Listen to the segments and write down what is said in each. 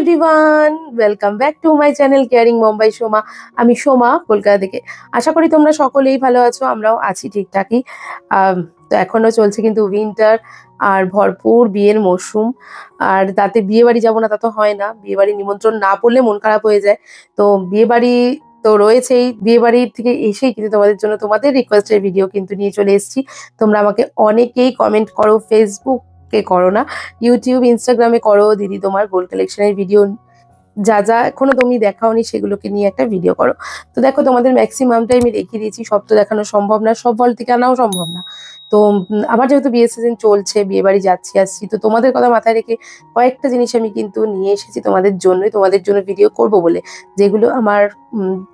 Everyone, welcome back to my channel caring Mumbai Soma. আমি সোমা, কলকাতা থেকে। আশা করি তোমরা সকলেই ভালো আছো, আমরাও আছি ঠিকঠাকই। তো এখনো চলছে কিন্তু উইন্টার আর ভরপুর বিয়ের মরশুম। আর তাতে বিয়ে বাড়ি যাবো না তা তো হয় না, বিয়ে বাড়ি নিমন্ত্রণ না পড়লে মন খারাপ হয়ে যায়। তো বিয়ে বাড়ি তো রয়েছেই, বিয়ে বাড়ির থেকে এসেই কিন্তু তোমাদের জন্য তোমাদের রিকোয়েস্টের ভিডিও কিন্তু নিয়ে চলে এসেছি। তোমরা আমাকে অনেকেই কমেন্ট করো, ফেসবুকে করো না, ইউটিউব ইনস্টাগ্রামে করো, দিদি তোমার গোল্ড কালেকশনের ভিডিও যা যা এখনো তুমি দেখাওনি সেগুলোকে নিয়ে একটা ভিডিও করো। তো দেখো, তোমাদের ম্যাক্সিমামটাই আমি দেখিয়ে দিয়েছি, সব তো দেখানো সম্ভব না, সব ফল থেকে আনাও সম্ভব না। তো আমার যেহেতু বিয়ে সিজন চলছে, বিয়ে বাড়ি যাচ্ছি আসছি, তো তোমাদের কথা মাথায় রেখে কয়েকটা জিনিস আমি কিন্তু নিয়ে এসেছি তোমাদের জন্যই, তোমাদের জন্য ভিডিও করব বলে, যেগুলো আমার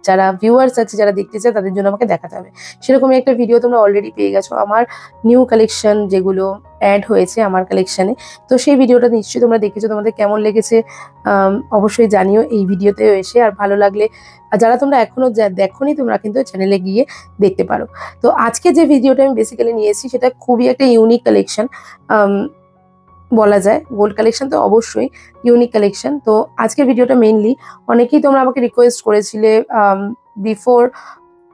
যারা ভিউয়ার্স আছে, যারা দেখতে চায় তাদের জন্য আমাকে দেখাতে হবে। সেরকমই একটা ভিডিও তোমরা অলরেডি পেয়ে গেছো, আমার নিউ কালেকশন যেগুলো অ্যাড হয়েছে আমার কালেকশানে। তো সেই ভিডিওটা নিশ্চয়ই তোমরা দেখেছো, তোমাদের কেমন লেগেছে অবশ্যই জানিও এই ভিডিওতেও এসে। আর ভালো লাগলে, আর যারা তোমরা এখনো দেখোনি, তোমরা কিন্তু চ্যানেলে গিয়ে দেখতে পারো। তো আজকে যে ভিডিওটা আমি বেসিক্যালি নিয়ে এসেছি সেটা খুবই একটা ইউনিক কালেকশন বলা যায়। গোল্ড কালেকশন তো অবশ্যই ইউনিক কালেকশন। তো আজকের ভিডিওটা মেইনলি অনেকেই তোমরা আমাকে রিকোয়েস্ট করেছিলে বিফোর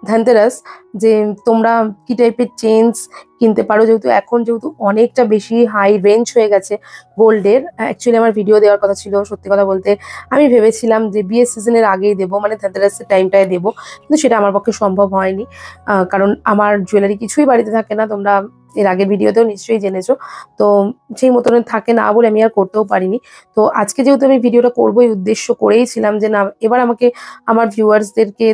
ধনতেরাস, যে তোমরা কি টাইপের চেইনস কিনতে পারো, যেহেতু অনেকটা বেশি হাই রেঞ্জ হয়ে গেছে গোল্ডের। অ্যাকচুয়ালি আমার ভিডিও দেওয়ার কথা ছিল, সত্যি কথা বলতে আমি ভেবেছিলাম যে বিয়ের সিজনের আগেই দেবো, মানে ধনতেরাসের টাইমটায় দেবো, কিন্তু সেটা আমার পক্ষে সম্ভব হয়নি। কারণ আমার জুয়েলারি কিছুই বাড়িতে থাকে না, তোমরা এর আগের ভিডিওতেও নিশ্চয়ই জেনেছো। তো সেই মতন থাকে না বলে আমি আর করতেও পারিনি। তো আজকে যেহেতু আমি ভিডিওটা করবো, এই উদ্দেশ্য করেইছিলাম যে না, এবার আমাকে আমার ভিউয়ার্সদেরকে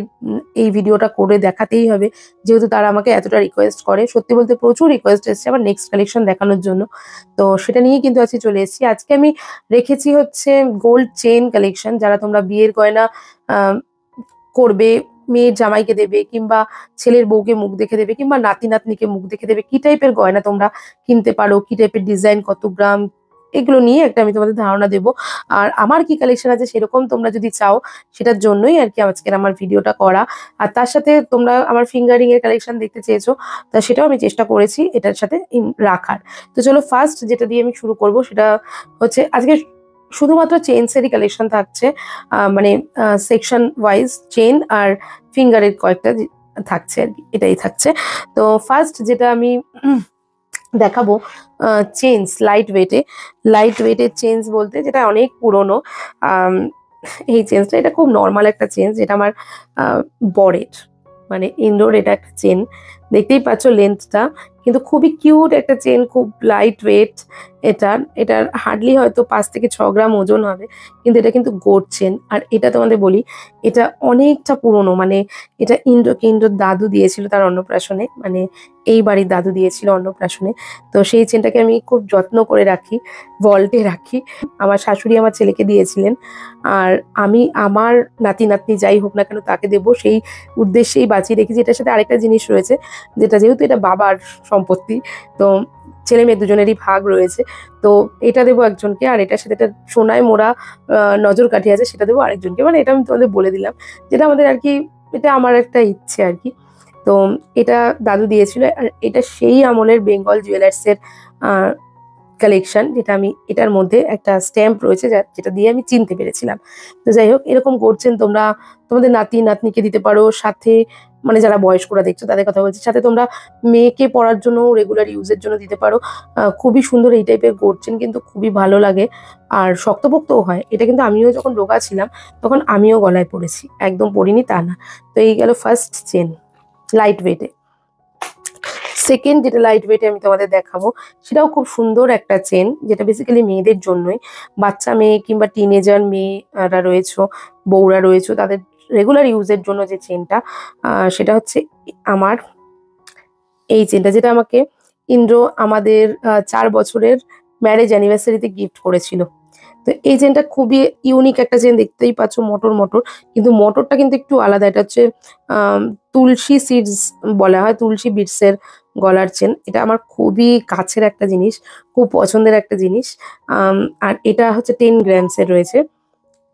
এই ভিডিওটা করে দেখাতেই হবে, যেহেতু তারা আমাকে এতটা রিকোয়েস্ট করে। সত্যি বলতে প্রচুর রিকোয়েস্ট এসেছে আমার নেক্সট কালেকশন দেখানোর জন্য। তো সেটা নিয়েই কিন্তু আজকে চলে এসেছি। আজকে আমি রেখেছি হচ্ছে গোল্ড চেইন কালেকশন, যারা তোমরা বিয়ের গয়না করবে, মেয়ের জামাইকে দেবে, কিংবা ছেলের বউকে মুখ দেখে দেবে, কিংবা নাতি নাতনিকে মুখ দেখে দেবে, কি টাইপের গয়না তোমরা কিনতে পারো, কি টাইপের ডিজাইন, কত গ্রাম, এগুলো নিয়ে একটা আমি তোমাদের ধারণা দেবো। আর আমার কি কালেকশন আছে সেরকম তোমরা যদি চাও, সেটার জন্যই আর কি আজকের আমার ভিডিওটা করা। আর তার সাথে তোমরা আমার ফিঙ্গারিং এর কালেকশন দেখতে চেয়েছো, তা সেটাও আমি চেষ্টা করেছি এটার সাথে রাখার। তো চলো, ফার্স্ট যেটা দিয়ে আমি শুরু করব সেটা হচ্ছে আজকে শুধুমাত্র চেইনসেরই কালেকশন থাকছে, মানে সেকশন ওয়াইজ চেইন আর ফিঙ্গারের কয়েকটা থাকছে আর কি, এটাই থাকছে। তো ফার্স্ট যেটা আমি দেখাবো, চেইনস লাইট ওয়েটের চেইনস বলতে যেটা অনেক পুরনো। এই চেইনসটা, এটা খুব নর্মাল একটা চেইনস, যেটা আমার বরের, মানে ইন্ডোর এটা একটা চেন, দেখতেই পাচ্ছ লেন্থটা, কিন্তু খুবই কিউট একটা চেন, খুব লাইট ওয়েট। এটার হার্ডলি হয়তো 5 থেকে 6 গ্রাম ওজন হবে, কিন্তু এটা কিন্তু গোল্ড চেন। আর এটা তোমাদের বলি, এটা অনেকটা পুরনো, মানে এটা ইন্ডোর দাদু দিয়েছিল তার অন্নপ্রাশনে, মানে এই বাড়ির দাদু দিয়েছিল অন্নপ্রাশনে। তো সেই চেনটাকে আমি খুব যত্ন করে রাখি, ভল্টে রাখি। আমার শাশুড়ি আমার ছেলেকে দিয়েছিলেন, আর আমি আমার নাতি নাতনি যাই হোক না কেন তাকে দেবো, সেই উদ্দেশ্যেই বাঁচিয়ে রেখেছি। এটার সাথে আরেকটা জিনিস রয়েছে, যেটা যেহেতু এটা বাবার সম্পত্তি, তো ছেলে মেয়ে দুজনেরই ভাগ রয়েছে। তো এটা দেবো একজনকে, আর এটার সাথে একটা সোনায় মোড়া নজর কাঠি আছে, সেটা দেবো আরেকজনকে। মানে এটা আমি তোমাদের বলে দিলাম, যেটা আমাদের আর কি, এটা আমার একটা ইচ্ছে আর কি। তো এটা দাদু দিয়েছিল, আর এটা সেই আমলের বেঙ্গল জুয়েলার্সের কালেকশন, যেটা আমি, এটার মধ্যে একটা স্ট্যাম্প রয়েছে যেটা দিয়ে আমি চিনতে পেরেছিলাম। তো যাই হোক, এরকম করছেন তোমরা তোমাদের নাতি নাতনিকে দিতে পারো, সাথে মানে যারা বয়স্করা দেখছো তাদের কথা বলছি, সাথে তোমরা মেয়েকে পড়ার জন্য, রেগুলার ইউজের জন্য দিতে পারো। খুবই সুন্দর এই টাইপের করছেন, কিন্তু খুবই ভালো লাগে আর শক্তপোক্তও হয়। এটা কিন্তু আমিও যখন রোগা ছিলাম তখন আমিও গলায় পড়েছি, একদম পরিনি তা না। তো এই গেল ফার্স্ট চেন লাইট ওয়েটে। সেকেন্ড যেটা লাইট ওয়েটে আমি তোমাদের দেখাবো, সেটাও খুব সুন্দর একটা চেন, যেটা বেসিক্যালি মেয়েদের জন্যই, বাচ্চা মেয়ে কিংবা টিনেজার মেয়েরা রয়েছো, বউরা রয়েছো, তাদের রেগুলার ইউজের জন্য যে চেনটা, সেটা হচ্ছে আমার এই চেনটা, যেটা আমাকে ইন্দ্র আমাদের 4 বছরের ম্যারেজ অ্যানিভার্সারিতে গিফট করেছিল। তো এই চেনটা খুবই ইউনিক একটা চেন, দেখতেই পাচ্ছ মোটর, কিন্তু মোটরটা কিন্তু একটু আলাদা। এটা হচ্ছে তুলসী সিডস বলা হয়, তুলসী বিটসের গলার চেন। এটা আমার খুবই কাছের একটা জিনিস, খুব পছন্দের একটা জিনিস। আর এটা হচ্ছে 10 গ্রামসের রয়েছে,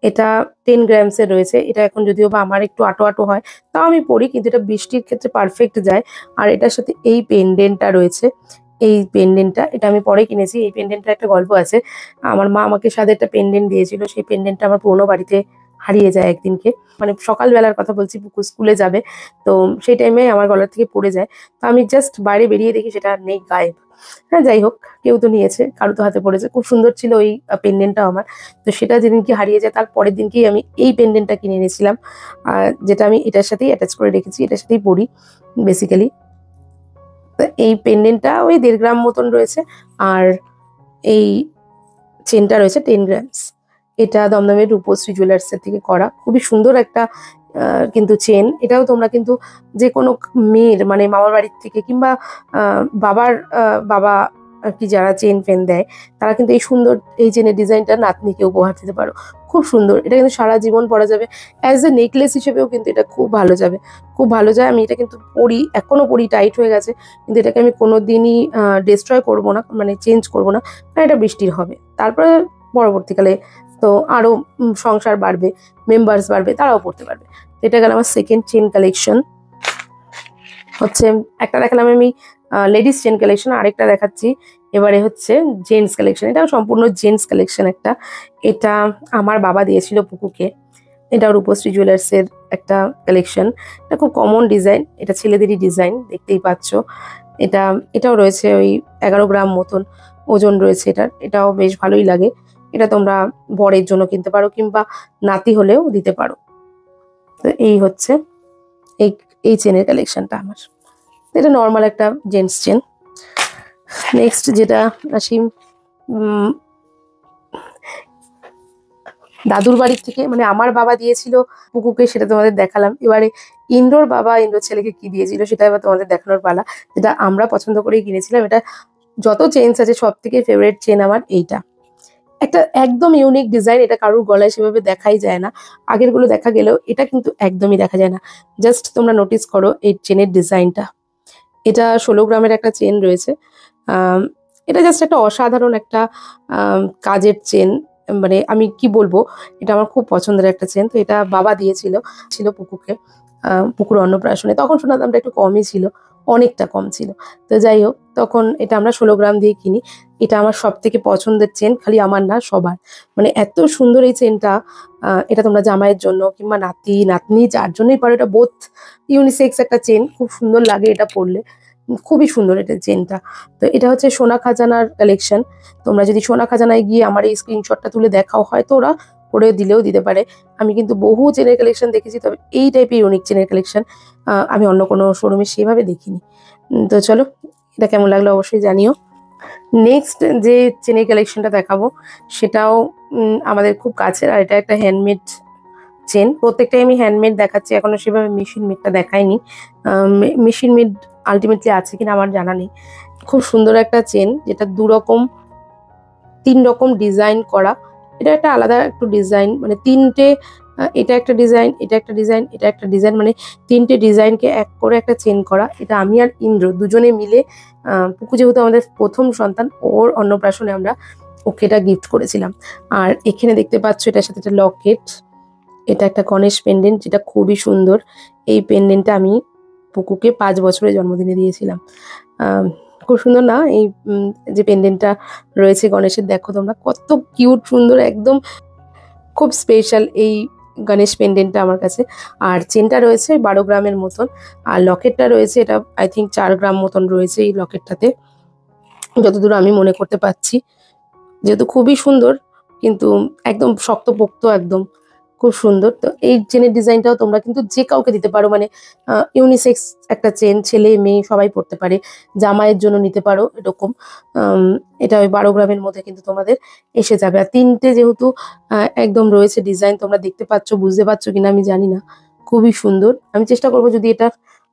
এটা 10 গ্রামসের রয়েছে। এটা এখন যদিও বা আমার একটু আটো হয়, তাও আমি পরি, কিন্তু এটা বৃষ্টির ক্ষেত্রে পারফেক্ট যায়। আর এটার সাথে এই পেন্ডেন্টটা রয়েছে, এই পেন্ডেন্টটা, এটা আমি পরে কিনেছি। এই পেন্ডেন্টটা একটা গল্প আছে। আমার মা আমাকে সাথে একটা পেন্ডেন্ট দিয়েছিল। সেই পেন্ডেন্টটা আমার পুরোনো বাড়িতে হারিয়ে যায় একদিনকে। মানে সকালবেলার কথা বলছি, পুকু স্কুলে যাবে। তো সেই টাইমে আমার গলা থেকে পড়ে যায়। তো আমি জাস্ট বাইরে বেরিয়ে দেখি সেটা আর নেই, গায়েব। হ্যাঁ, যাই হোক, কেউ তো নিয়েছে, কারো তো হাতে পড়েছে। খুব সুন্দর ছিল ওই পেন্ডেন্টটা আমার। তো সেটা যেদিনকে হারিয়ে যায় তার পরের দিনকেই আমি এই পেন্ডেন্টটা কিনে এনেছিলাম। যেটা আমি এটার সাথেই অ্যাটাচ করে রেখেছি, এটার সাথেই পরি বেসিক্যালি। তো এই পেন্ডেন্টটা ওই 1.5 গ্রাম মতন রয়েছে। আর এই চেনটা রয়েছে 10 গ্রামস। এটা দমদমের রূপশ্রী জুয়েলার্সের থেকে করা, খুবই সুন্দর একটা কিন্তু চেন। এটাও তোমরা কিন্তু যে কোনো মেয়ের মানে মামার বাড়ির থেকে কিংবা বাবার বাবা আর কি যারা চেন ফেন দেয়, তারা কিন্তু এই সুন্দর এই চেনের ডিজাইনটা নাতনিকে উপহার দিতে পারো। খুব সুন্দর, এটা কিন্তু সারা জীবন পরা যাবে। অ্যাজ এ নেকলেস হিসেবেও কিন্তু এটা খুব ভালো যাবে, খুব ভালো যায়। আমি এটা কিন্তু পরি, এখনো পরি, টাইট হয়ে গেছে, কিন্তু এটাকে আমি কোনোদিনই ডিস্ট্রয় করবো না, মানে চেঞ্জ করবো না, কারণ এটা বৃষ্টির হবে। তারপরে পরবর্তীকালে তো আরো সংসার বাড়বে, মেম্বার্স বাড়বে, তারাও পড়তে পারবে। এটা গেল আমার সেকেন্ড চেন কালেকশন। হচ্ছে একটা দেখালাম আমি লেডিস চেন কালেকশন, আরেকটা দেখাচ্ছি এবারে হচ্ছে জেন্টস কালেকশন। এটাও সম্পূর্ণ জেন্টস কালেকশন একটা। এটা আমার বাবা দিয়েছিল পুকুকে। এটা রূপশ্রী জুয়েলার্সের একটা কালেকশন। এটা খুব কমন ডিজাইন, এটা ছেলেদেরই ডিজাইন, দেখতেই পাচ্ছ। এটাও রয়েছে ওই 11 গ্রাম মতন ওজন রয়েছে এটার। এটাও বেশ ভালোই লাগে। এটা তোমরা বরের জন্য কিনতে পারো কিংবা নাতি হলেও দিতে পারো। তো এই হচ্ছে এই এই চেনের কালেকশনটা আমার। এটা নর্মাল একটা জেন্টস চেন। নেক্সট যেটা আসি, দাদুর বাড়ির থেকে, মানে আমার বাবা দিয়েছিল পুকুকে, সেটা তোমাদের দেখালাম। এবারে ইন্দ্রর বাবা ইন্দ্রর ছেলেকে কি দিয়েছিল সেটা এবার তোমাদের দেখানোর পালা, যেটা আমরা পছন্দ করেই কিনেছিলাম। এটা যত চেনস আছে সব থেকে ফেভারিট চেন আমার এইটা। একটা একদম ইউনিক ডিজাইন, এটা কারোর গলায় সেভাবে দেখাই যায় না। আগের গুলো দেখা গেলেও এটা কিন্তু একদমই দেখা যায় না। জাস্ট তোমরা নোটিস করো এই চেনের ডিজাইনটা। এটা 16 গ্রামের একটা চেন রয়েছে। এটা জাস্ট একটা অসাধারণ একটা কাজের চেন। মানে আমি কি বলবো, এটা আমার খুব পছন্দের একটা চেন। তো এটা বাবা ছিল পুকুকে, পুকুর অন্নপ্রাশনে। তখন সোনার দামটা একটু কমই ছিল, অনেকটা কম ছিল। তো যাই হোক, তখন এটা আমরা 16 গ্রাম দিয়ে কিনি। এটা আমার সব থেকে পছন্দের চেন, খালি আমার না, সবার। মানে এত সুন্দর এই চেনটা। এটা তোমরা জামাইয়ের জন্য কিংবা নাতি নাতনি যার জন্যই পারো, এটা বোথ ইউনিসেক্স একটা চেন, খুব সুন্দর লাগে এটা পরলে। খুবই সুন্দর এটা চেনটা। তো এটা হচ্ছে সোনা খাজানার কালেকশন। তোমরা যদি সোনা খাজানায় গিয়ে আমার এই স্ক্রিনশটটা তুলে দেখাও, হয়তো ওরা করে দিলেও দিতে পারে। আমি কিন্তু বহু চেনের কালেকশন দেখেছি, তবে এই টাইপের ইউনিক চেনের কালেকশন আমি অন্য কোনো শোরুমে সেভাবে দেখিনি। তো চলো, এটা কেমন লাগলো অবশ্যই জানিও। নেক্সট যে চেনের কালেকশনটা দেখাবো সেটাও আমাদের খুব কাছের, আর এটা একটা হ্যান্ডমেড চেন। প্রত্যেকটাই আমি হ্যান্ডমেড দেখাচ্ছি, এখনো সেভাবে মেশিন মেডটা দেখাইনি। মেশিন মেড আলটিমেটলি আছে কিনা আমার জানা নেই। খুব সুন্দর একটা চেন, যেটা 3 রকম ডিজাইন করা। এটা একটা আলাদা একটু ডিজাইন, মানে 3টে, এটা একটা ডিজাইন, এটা একটা ডিজাইন, এটা একটা ডিজাইন, মানে 3টে ডিজাইনকে এক করে একটা চেন করা। এটা আমি আর ইন্দ্র দুজনে মিলে, পুকু যেহেতু আমাদের প্রথম সন্তান, ওর অন্নপ্রাশনে আমরা ওকে এটা গিফট করেছিলাম। আর এখানে দেখতে পাচ্ছ এটার সাথে একটা লকেট। এটা একটা গণেশ পেন্ডেন্ট, যেটা খুবই সুন্দর। এই পেন্ডেন্টটা আমি পুকুকে 5 বছরের জন্মদিনে দিয়েছিলাম। খুব সুন্দর না এই যে পেন্ডেন্টটা রয়েছে গণেশের, দেখো তোমরা কত কিউট সুন্দর, একদম খুব স্পেশাল এই গণেশ পেন্ডেন্টটা আমার কাছে। আর চেনটা রয়েছে 12 গ্রামের মতন, আর লকেটটা রয়েছে, এটা আই থিঙ্ক 4 গ্রাম মতন রয়েছে এই লকেটটাতে, যতদূর আমি মনে করতে পারছি। যেহেতু খুবই সুন্দর, কিন্তু একদম শক্তপোক্ত, একদম খুব সুন্দর। তো এই চেনের ডিজাইনটাও তোমরা কিন্তু যে কাউকে দিতে পারো, মানে ইউনিসেক্স একটা চেন, ছেলে মেয়ে সবাই পড়তে পারে। জামাইয়ের জন্য নিতে পারো এরকম। এটা ওই 12 গ্রামের মধ্যে কিন্তু তোমাদের এসে যাবে। আর 3টে যেহেতু একদম রয়েছে ডিজাইন, তোমরা দেখতে পাচ্ছ, বুঝতে পারছো কিনা আমি জানি না। খুবই সুন্দর। আমি চেষ্টা করবো যদি এটা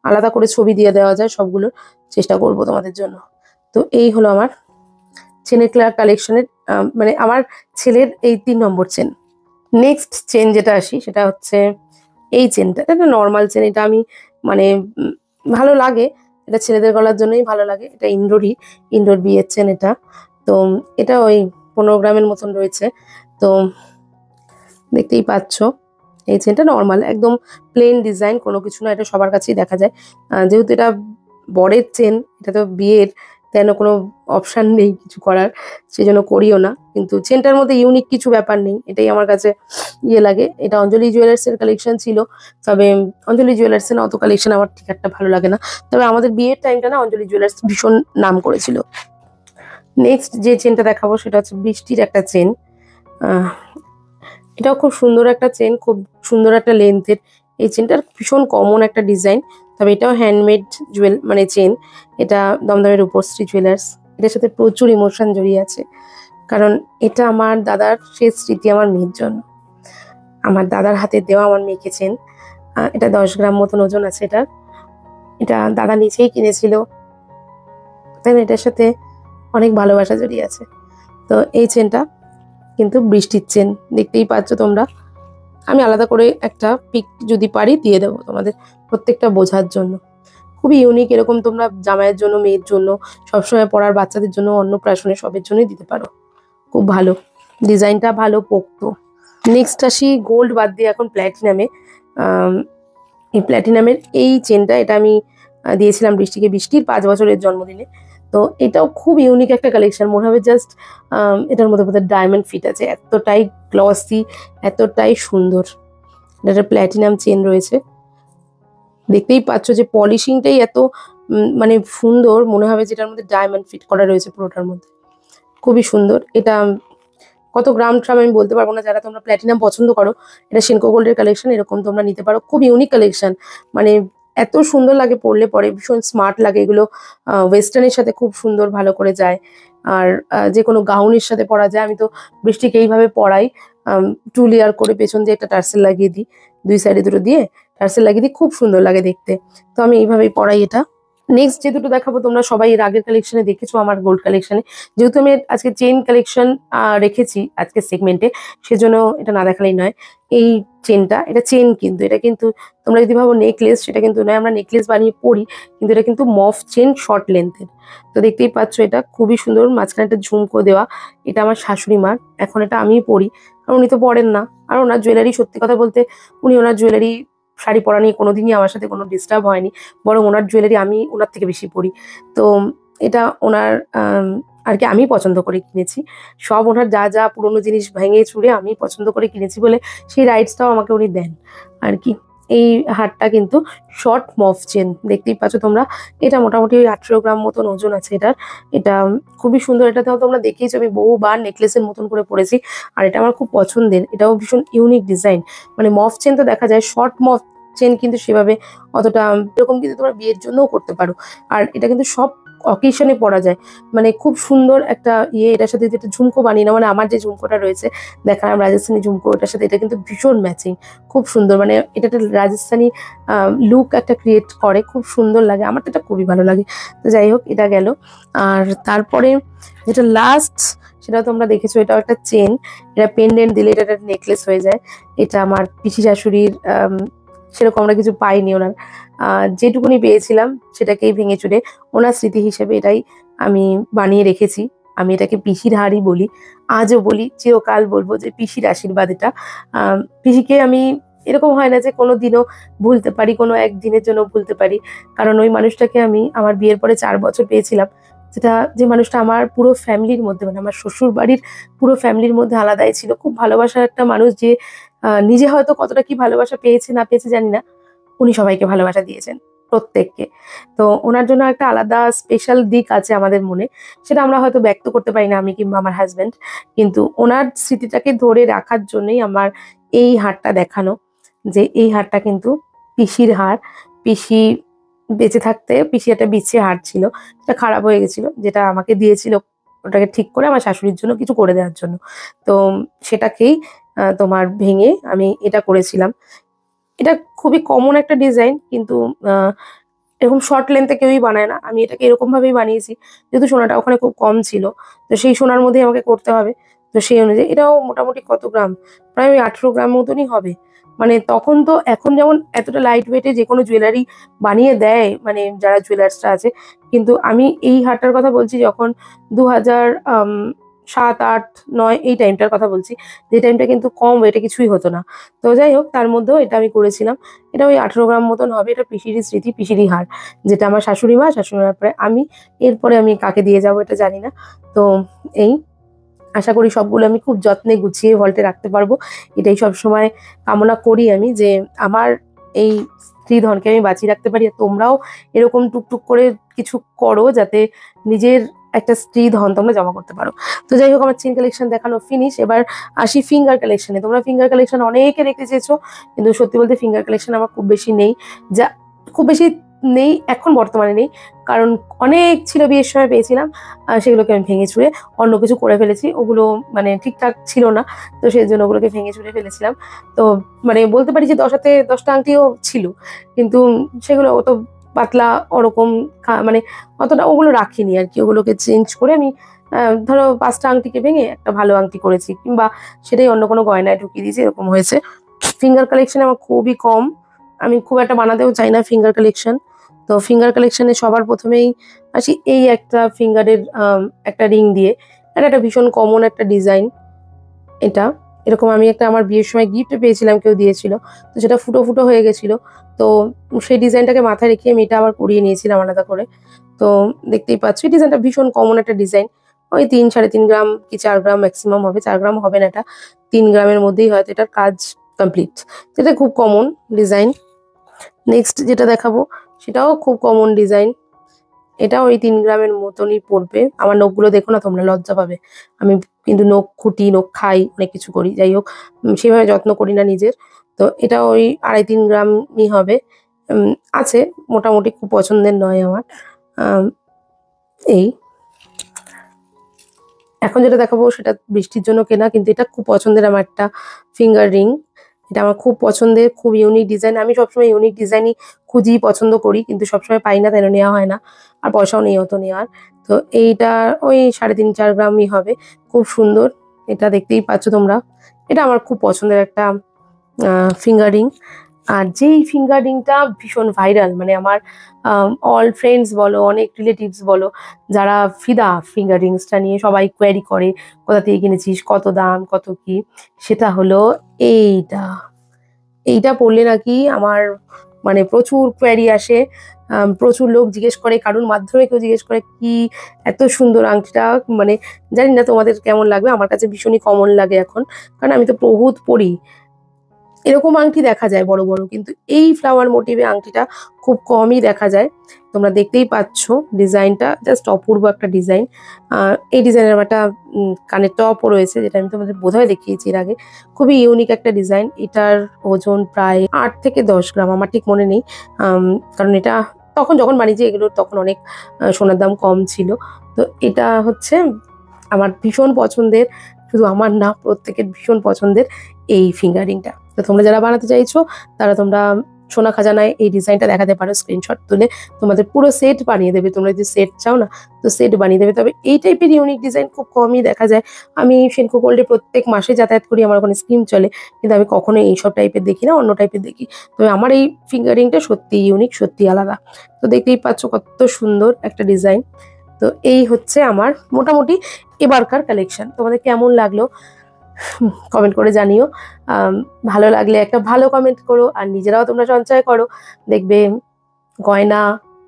আলাদা করে ছবি দিয়ে দেওয়া যায় সবগুলোর, চেষ্টা করব তোমাদের জন্য। তো এই হলো আমার চেনের কালেকশনের, মানে আমার ছেলের এই 3 নম্বর চেন। নেক্সট চেন যেটা আসি সেটা হচ্ছে এই চেনটা। এটা নর্মাল চেন, এটা আমি মানে ভালো লাগে, এটা ছেলেদের গলার জন্যই ভালো লাগে। এটা ইন্ডোর বিয়ের চেন এটা। তো এটা ওই 15 গ্রামের মতন রয়েছে। তো দেখতেই পাচ্ছ এই চেনটা নর্মাল, একদম প্লেন ডিজাইন, কোনো কিছু না। এটা সবার কাছেই দেখা যায়, যেহেতু এটা বরের চেন, এটা তো বিয়ের, যেন কোনো অপশান নেই কিছু করার, সেজন্য করিও না। কিন্তু চেনটার মধ্যে ইউনিক কিছু ব্যাপার নেই, এটাই আমার কাছে ইয়ে লাগে। এটা অঞ্জলি জুয়েলার্সের কালেকশন ছিল, তবে অঞ্জলি জুয়েলার্সের না অত কালেকশন আমার ঠিক একটা ভালো লাগে না। তবে আমাদের বিয়ের টাইমটা না অঞ্জলি জুয়েলার্স ভীষণ নাম করেছিল। নেক্সট যে চেনটা দেখাবো সেটা হচ্ছে বৃষ্টির একটা চেন। এটাও খুব সুন্দর একটা চেন, খুব সুন্দর একটা লেন্থের। এই চেনটার ভীষণ কমন একটা ডিজাইন, তবে এটাও হ্যান্ডমেড মানে চেন। এটা দমদমের রূপশ্রী জুয়েলার্স। এটার সাথে প্রচুর ইমোশন জড়িয়ে আছে, কারণ এটা আমার দাদার শেষ স্মৃতি আমার মেয়ের জন্য। আমার দাদার হাতে দেওয়া আমার মেয়েকে চেন। এটা 10 গ্রাম মতন ওজন আছে এটার। এটা দাদা নিজেই কিনেছিল, তাই না? এটার সাথে অনেক ভালোবাসা জড়িয়ে আছে। তো এই চেনটা কিন্তু বৃষ্টির চেন, দেখতেই পাচ্ছ তোমরা। আমি আলাদা করে একটা পিক যদি পারি দিয়ে দেবো তোমাদের প্রত্যেকটা বোঝার জন্য। খুবই ইউনিক, এরকম তোমরা জামাইয়ের জন্য, মেয়ের জন্য, সবসময় পড়ার বাচ্চাদের জন্য, অন্নপ্রাশনে সবের জন্যই দিতে পারো। খুব ভালো ডিজাইনটা, ভালো পোক্ত। নেক্সট আসি গোল্ড বাদ দিয়ে এখন প্ল্যাটিনামে। এই প্ল্যাটিনামের এই চেনটা, এটা আমি দিয়েছিলাম বৃষ্টিকে, বৃষ্টির 5 বছরের জন্মদিনে। তো এটাও খুব ইউনিক একটা কালেকশন, মনে হবে জাস্ট এটার মধ্যে বোধহয় ডায়মন্ড ফিট আছে, এতটাই গ্লসি, এতটাই সুন্দর। এটা প্ল্যাটিনাম চেন রয়েছে, দেখতেই পাচ্ছ যে পলিশিংটাই এত মানে সুন্দর, মনে হবে যেটার মধ্যে ডায়মন্ড ফিট করা রয়েছে পুরোটার মধ্যে। খুবই সুন্দর। এটা কত গ্রাম ট্রাম আমি বলতে পারবো না, যারা তোমরা প্ল্যাটিনাম পছন্দ করো, এটা সেনকো গোল্ডের কালেকশন, এরকম তোমরা নিতে পারো। খুব ইউনিক কালেকশন, মানে এত সুন্দর লাগে পরলে পরে, ভীষণ স্মার্ট লাগে এগুলো। ওয়েস্টার্নের সাথে খুব সুন্দর ভালো করে যায়, আর যে কোনো গাউনের সাথে পরা যায়। আমি তো বৃষ্টিকে এইভাবে পরাই, 2 লেয়ার করে পেছন দিয়ে একটা টার্সেল লাগিয়ে দিই, 2 সাইডে দুটো দিয়ে টার্সেল লাগিয়ে দিই, খুব সুন্দর লাগে দেখতে। তো আমি এইভাবেই পরাই এটা। নেক্সট যে দুটো দেখাবো, তোমরা সবাই এর আগের কালেকশনে দেখেছো আমার গোল্ড কালেকশনে, যেহেতু আমি আজকে চেইন কালেকশন রেখেছি আজকের সেগমেন্টে, সেজন্য এটা না দেখালেই নয়। এই চেনটা, এটা চেন কিন্তু, এটা কিন্তু তোমরা যদি ভাবো নেকলেস, সেটা কিন্তু নয়। আমরা নেকলেস বানিয়ে পরি, কিন্তু এটা কিন্তু মফ চেন, শর্ট লেন্থের। তো দেখতেই পাচ্ছ এটা খুবই সুন্দর, মাঝখানে একটা ঝুমকো দেওয়া। এটা আমার শাশুড়ি মার, এখন এটা আমিই পরি, আর উনি তো পরেন না। আর ওনার জুয়েলারি, সত্যি কথা বলতে উনি ওনার জুয়েলারি, শাড়ি পরা নিয়ে কোনোদিনই আমার সাথে কোনো ডিস্টার্ব হয়নি, বরং ওনার জুয়েলারি আমি ওনার থেকে বেশি পরি। তো এটা ওনার আর কি আমি পছন্দ করে কিনেছি। সব ওনার যা যা পুরোনো জিনিস ভেঙে চুরে আমি পছন্দ করে কিনেছি বলে সেই রাইটসটাও আমাকে উনি দেন আর কি। এই হারটা কিন্তু শর্ট মফ চেন, দেখতেই পাচ্ছ তোমরা। এটা মোটামুটি 18 গ্রাম মতন ওজন আছে এটার। এটা খুবই সুন্দর, এটাতেও তোমরা দেখিয়েছো আমি বহুবার নেকলেসের মতন করে পরেছি, আর এটা আমার খুব পছন্দের। এটাও ভীষণ ইউনিক ডিজাইন, মানে মফ চেন তো দেখা যায়, শর্ট মফ চেন কিন্তু সেভাবে অতটা, এরকম কিন্তু তোমরা বিয়ের জন্যও করতে পারো। আর এটা কিন্তু সব অকেশনে পরা যায়, মানে খুব সুন্দর একটা ইয়ে। এটার সাথে যেটা ঝুমকো বানিয়ে না, মানে আমার যে ঝুমকোটা রয়েছে দেখালাম রাজস্থানী ঝুমকো, ওটার সাথে এটা কিন্তু ভীষণ ম্যাচিং, খুব সুন্দর। মানে এটা একটা রাজস্থানী লুক একটা ক্রিয়েট করে, খুব সুন্দর লাগে, আমার তো এটা খুবই ভালো লাগে। তো যাই হোক, এটা গেল। আর তারপরে যেটা লাস্ট, সেটা তোমরা দেখেছো, এটাও একটা চেন। এটা পেন্ডেন্ট দিলে এটা একটা নেকলেস হয়ে যায়। এটা আমার পিসি শাশুড়ির, সেরকম আমরা কিছু পাইনি, ওনার যেটুকুনি পেয়েছিলাম সেটাকেই ভেঙে চুরে ওনার স্মৃতি হিসেবে এটাই আমি বানিয়ে রেখেছি। আমি এটাকে পিসির হারই বলি, আজও বলি, চিরকাল বলবো যে পিসির আশীর্বাদ এটা। পিসিকে আমি, এরকম হয় না যে কোনো দিনও ভুলতে পারি, কোনো একদিনের জন্য ভুলতে পারি, কারণ ওই মানুষটাকে আমি আমার বিয়ের পরে 4 বছর পেয়েছিলাম, যেটা যে মানুষটা আমার পুরো ফ্যামিলির মধ্যে, মানে আমার শ্বশুর বাড়ির পুরো ফ্যামিলির মধ্যে আলাদাই ছিল, খুব ভালোবাসার একটা মানুষ, যে নিজে হয়তো কতটা কি ভালোবাসা পেয়েছে না পেয়েছে জানি না, উনি সবাইকে ভালোবাসা দিয়েছেন, প্রত্যেককে। তো ওনার জন্য একটা আলাদা স্পেশাল দিক আছে আমাদের মনে, সেটা আমরা হয়তো ব্যক্ত করতে পারি না, আমি কিংবা আমার হাজব্যান্ড, কিন্তু ওনার স্মৃতিটাকে ধরে রাখার জন্যই আমার এই হারটা দেখানো, যে এই হারটা কিন্তু পিসির হার। পিসি বেঁচে থাকতে পিসি একটা বিচ্ছে হার ছিল, সেটা খারাপ হয়ে গেছিল, যেটা আমাকে দিয়েছিল ওটাকে ঠিক করে আমার শাশুড়ির জন্য কিছু করে দেওয়ার জন্য। তো সেটাকেই তোমার ভেঙে আমি এটা করেছিলাম। এটা খুবই কমন একটা ডিজাইন, কিন্তু এরকম শর্ট লেন্থে কেউই বানায় না। আমি এটাকে এরকম ভাবেই বানিয়েছি, যেহেতু সোনাটা ওখানে খুব কম ছিল, তো সেই সোনার মধ্যেই আমাকে করতে হবে। তো সেই অনুযায়ী এটাও মোটামুটি কত গ্রাম, প্রায় ওই 18 গ্রাম মতনই হবে। মানে তখন তো, এখন যেমন এতটা লাইট ওয়েটে যে কোনো জুয়েলারি বানিয়ে দেয়, মানে যারা জুয়েলার্সরা আছে, কিন্তু আমি এই হারটার কথা বলছি যখন 7, 8, 9 এই টাইমটার কথা বলছি, যে টাইমটা কিন্তু কম ওয়েটে কিছুই হতো না। তো যাই হোক, তার মধ্যেও এটা আমি করেছিলাম। এটা ওই 18 গ্রাম মতন হবে। এটা পিসিরই স্মৃতি, পিসিরই হার, যেটা আমার শাশুড়িমার পরে আমি, এরপরে আমি কাকে দিয়ে যাবো এটা জানি না। তো এই আশা করি সবগুলো আমি খুব যত্নে গুছিয়ে ভল্টে রাখতে পারবো। এটাই সবসময় কামনা করি আমি, যে আমার এই স্ত্রীধনকে আমি বাঁচিয়ে রাখতে পারি। আর তোমরাও এরকম টুকটুক করে কিছু করো, যাতে নিজের একটা স্ত্রীধন তোমরা জমা করতে পারো। তো যাই হোক, আমার চেন কালেকশন দেখানো ফিনিশ। এবার আসি ফিঙ্গার কালেকশনে। তোমরা ফিঙ্গার কালেকশন অনেকে দেখতে চেয়েছো, কিন্তু সত্যি বলতে ফিঙ্গার কালেকশন আমার খুব বেশি নেই। যা খুব বেশি নেই, এখন বর্তমানে নেই, কারণ অনেক ছিল বিয়ের সময় পেয়েছিলাম, সেগুলোকে আমি ভেঙে চুরে অন্য কিছু করে ফেলেছি। ওগুলো মানে ঠিকঠাক ছিল না, তো সেই জন্য ওগুলোকে ভেঙে চুরে ফেলেছিলাম। তো মানে বলতে পারি যে 10 হাতে 10টা আংটিও ছিল, কিন্তু সেগুলো অত পাতলা ওরকম মানে অতটা ওগুলো রাখিনি আর কি। ওগুলোকে চেঞ্জ করে আমি ধরো 5টা আংটিকে ভেঙে একটা ভালো আংটি করেছি, কিংবা সেটাই অন্য কোনো গয়নায় ঢুকিয়ে দিয়েছি, এরকম হয়েছে। ফিঙ্গার কালেকশন আমার খুবই কম, আমি খুব একটা বানাতেও চাই না ফিঙ্গার কালেকশন। তো ফিঙ্গার কালেকশনে সবার প্রথমেই আসি এই একটা ফিঙ্গারের একটা রিং দিয়ে। এটা একটা ভীষণ কমন একটা ডিজাইন। এটা এরকম আমি একটা আমার বিয়ের সময় গিফট পেয়েছিলাম, কেউ দিয়েছিল, তো সেটা ফুটো ফুটো হয়ে গেছিল। তো সেই ডিজাইনটাকে মাথায় রেখে আমি এটা আবার করিয়ে নিয়েছিলাম আলাদা করে। তো দেখতেই পাচ্ছ এই ডিজাইনটা ভীষণ কমন একটা ডিজাইন। ওই 3-3.5 গ্রাম কি 4 গ্রাম ম্যাক্সিমাম হবে, 4 গ্রাম হবে না, এটা 3 গ্রামের মধ্যেই হয়তো এটার কাজ কমপ্লিট। যেটা খুব কমন ডিজাইন। নেক্সট যেটা দেখাবো সেটাও খুব কমন ডিজাইন। এটাও ওই 3 গ্রামের মতনই পড়বে। আমার নখগুলো দেখো না, তোমরা লজ্জা পাবে। আমি কিন্তু নখ খুঁটি, নখ খাই, অনেক কিছু করি। যাই হোক, সেভাবে যত্ন করি না নিজের। তো এটা ওই 2.5-3 গ্রামই হবে। আছে মোটামুটি, খুব পছন্দের নয় আমার। এই এখন যেটা দেখাবো সেটা বৃষ্টির জন্য কেনা, কিন্তু এটা খুব পছন্দের আমার একটা ফিঙ্গার রিং। এটা আমার খুব পছন্দের, খুব ইউনিক ডিজাইন। আমি সবসময় ইউনিক ডিজাইনই খুঁজি, পছন্দ করি, কিন্তু সবসময় পাই না, তাই নেওয়া হয় না, আর পয়সাও নেই অত নেওয়ার। তো এইটা ওই 3.5-4 গ্রামই হবে। খুব সুন্দর, এটা দেখতেই পাচ্ছ তোমরা। এটা আমার খুব পছন্দের একটা ফিঙ্গার রিং। আর যেই ফিঙ্গার রিংটা ভীষণ ভাইরাল, মানে আমার অল ফ্রেন্ডস বলো, অনেক রিলেটিভস বলো, যারা ফিদা ফিঙ্গার রিংসটা নিয়ে, সবাই কোয়ারি করে কোথা থেকে কিনেছিস, কত দাম, কত কি, সেটা হলো এইটা। এইটা পড়লে নাকি আমার মানে প্রচুর কোয়ারি আসে, প্রচুর লোক জিজ্ঞেস করে, কারোর মাধ্যমে কেউ জিজ্ঞেস করে কি এত সুন্দর আংটিটা। মানে জানি না তোমাদের কেমন লাগবে, আমার কাছে ভীষণই কমন লাগে এখন, কারণ আমি তো বহুত পড়ি। এরকম আংটি দেখা যায় বড় বড়, কিন্তু এই ফ্লাওয়ার মোটিভে আংটিটা খুব কমই দেখা যায়। তোমরা দেখতেই পাচ্ছ ডিজাইনটা জাস্ট অপূর্ব একটা ডিজাইন। এই ডিজাইনের একটা কানের টপও রয়েছে, যেটা আমি তোমাদের বোধহয় দেখিয়েছি এর আগে। খুবই ইউনিক একটা ডিজাইন। এটার ওজন প্রায় 8 থেকে 10 গ্রাম, আমার ঠিক মনে নেই, কারণ এটা তখন যখন বানিয়েছি এগুলোর তখন অনেক সোনার দাম কম ছিল। তো এটা হচ্ছে আমার ভীষণ পছন্দের, শুধু আমার না, প্রত্যেকের ভীষণ পছন্দের এই ফিঙ্গারিংটা। তো তোমরা যারা বানাতে চাইছো তারা তোমরা সোনা খাজানায় এই ডিজাইনটা দেখাতে পারো, স্ক্রিনশট তুলে তোমাদের পুরো সেট বানিয়ে দেবে। তোমরা যদি সেট চাও না, তো সেট বানিয়ে দেবে। তবে এই টাইপের ইউনিক ডিজাইন খুব কমই দেখা যায়। আমি সেনকো গোল্ডে প্রত্যেক মাসে যাতায়াত করি, আমার ওখানে স্কিম চলে, কিন্তু আমি কখনো এইসব টাইপের দেখি না, অন্য টাইপের দেখি। তবে আমার এই ফিঙ্গারিংটা সত্যি ইউনিক, সত্যি আলাদা। তো দেখতেই পাচ্ছ কত সুন্দর একটা ডিজাইন। তো এই হচ্ছে আমার মোটামুটি এবারকার কালেকশন। তোমাদের কেমন লাগলো কমেন্ট করে জানিও। ভালো লাগলে একটা ভালো কমেন্ট করো, আর নিজেরাও তোমরা সঞ্চয় করো, দেখবে গয়না,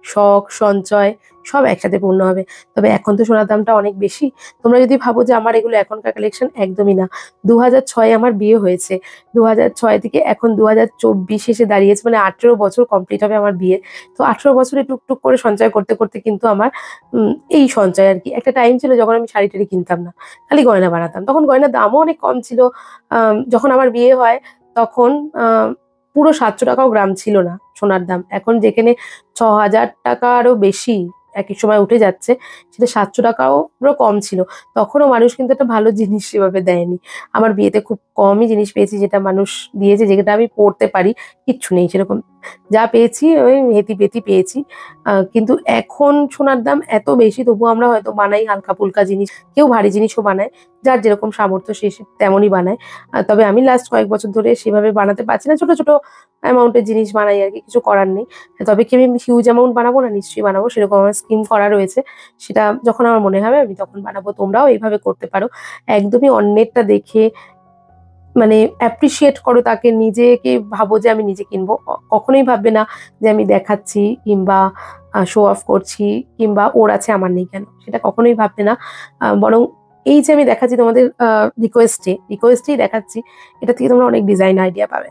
শখ, সঞ্চয় সব একসাথে পূর্ণ হবে। তবে এখন তো সোনার দামটা অনেক বেশি। তোমরা যদি ভাবো যে আমার এগুলো এখনকার কালেকশন, একদমই না। 2006 আমার বিয়ে হয়েছে, 2006 থেকে এখন 2024 এসে দাঁড়িয়েছে, মানে 18 বছর কমপ্লিট হবে আমার বিয়ে। তো 18 বছরে টুকটুক করে সঞ্চয় করতে করতে কিন্তু আমার এই সঞ্চয় আর কি। একটা টাইম ছিল যখন আমি শাড়ি টাড়ি কিনতাম না, খালি গয়না বানাতাম। তখন গয়নার দামও অনেক কম ছিল। যখন আমার বিয়ে হয় তখন পুরো 700 টাকাও গ্রাম ছিল না সোনার দাম। এখন যেখানে 6,000 টাকারও বেশি এক এক সময় উঠে যাচ্ছে, সেটা 700 টাকাও পুরো কম ছিল। তখনও মানুষ কিন্তু একটা ভালো জিনিস সেভাবে দেয়নি। আমার বিয়েতে খুব কমই জিনিস পেয়েছি যেটা মানুষ দিয়েছে, যেটা আমি পরতে পারি, কিচ্ছু নেই সেরকম। যা পেয়েছি ওই হেতি পেতি পেয়েছি। কিন্তু এখন সোনার দাম এত বেশি, তবুও আমরা হয়তো বানাই হালকা ফুলকা জিনিস, কেউ ভারী জিনিসও বানায়, যার যেরকম সামর্থ্য সে তেমনই বানায়। তবে আমি লাস্ট কয়েক বছর ধরে সেভাবে বানাতে পারছি না, ছোট ছোট অ্যামাউন্টের জিনিস বানাই আর কি, কিছু করার নেই। তবে কি আমি হিউজ অ্যামাউন্ট বানাবো না? নিশ্চয়ই বানাবো, সেরকম আমার স্কিম করা রয়েছে। সেটা যখন আমার মনে হবে আমি তখন বানাবো। তোমরাও এইভাবে করতে পারো। একদমই অন্যেরটা দেখে মানে অ্যাপ্রিসিয়েট করো তাকে, নিজেকে ভাবো যে আমি নিজে কিনবো। কখনোই ভাববে না যে আমি দেখাচ্ছি কিংবা শো অফ করছি কিংবা ওর আছে আমার নেই কেন, সেটা কখনোই ভাববে না। বরং এই যে আমি দেখাচ্ছি তোমাদের রিকোয়েস্টেই দেখাচ্ছি, এটা থেকে তোমরা অনেক ডিজাইন আইডিয়া পাবে।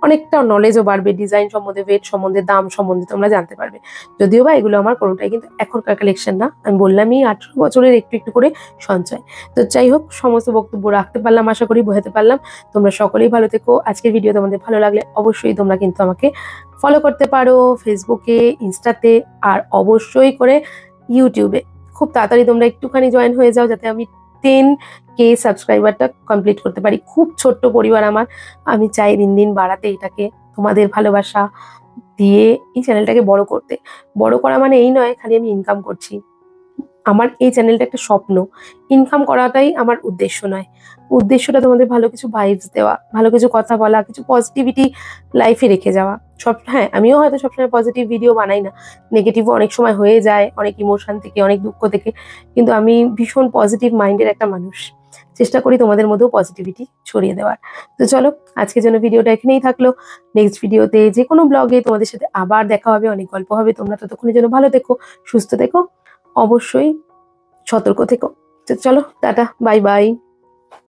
অনেকটা নলেজও বাড়বে ডিজাইন সম্বন্ধে, ওয়েট সম্বন্ধে, দাম সম্বন্ধে তোমরা জানতে পারবে। যদিও বা এগুলো আমার কোনোটাই কিন্তু এখনকার কালেকশন না, আমি বললামই 18 বছরের একটু একটু করে সঞ্চয়। তো যাই হোক, সমস্ত বক্তব্য রাখতে পারলাম, আশা করি বোঝাতে পারলাম। তোমরা সকলেই ভালো থেকো। আজকের ভিডিও তোমাদের ভালো লাগলে অবশ্যই তোমরা কিন্তু আমাকে ফলো করতে পারো ফেসবুকে, ইনস্টাতে, আর অবশ্যই করে ইউটিউবে। খুব তাড়াতাড়ি তোমরা একটুখানি জয়েন হয়ে যাও, যাতে আমি 10K সাবস্ক্রাইবারটা কমপ্লিট করতে পারি। খুব ছোট্ট পরিবার আমার, আমি চাই দিন দিন বাড়াতে এটাকে, তোমাদের ভালোবাসা দিয়ে এই চ্যানেলটাকে বড় করতে। বড় করা মানে এই নয় খালি আমি ইনকাম করছি, আমার এই চ্যানেলটা একটা স্বপ্ন। ইনকাম করাটাই আমার উদ্দেশ্য নয়, উদ্দেশ্যটা তোমাদের ভালো কিছু ভাইবস দেওয়া, ভালো কিছু কথা বলা, কিছু পজিটিভিটি লাইফে রেখে যাওয়া। হ্যাঁ, আমিও হয়তো সবসময় পজিটিভ ভিডিও বানাই না, নেগেটিভও অনেক সময় হয়ে যায়, অনেক ইমোশন থেকে, অনেক দুঃখ থেকে, কিন্তু আমি ভীষণ পজিটিভ মাইন্ডের একটা মানুষ। চেষ্টা করি তোমাদের মধ্যেও পজিটিভিটি ছড়িয়ে দেওয়ার। তো চলো, আজকের জন্য ভিডিওটা এখানেই থাকলো। নেক্সট ভিডিওতে যে কোনো ব্লগে তোমাদের সাথে আবার দেখা হবে, অনেক গল্প হবে। তোমরা ততক্ষণের জন্য ভালো থেকো, সুস্থ থেকো, অবশ্যই সতর্ক থেকো। তো চলো, টাটা, বাই বাই।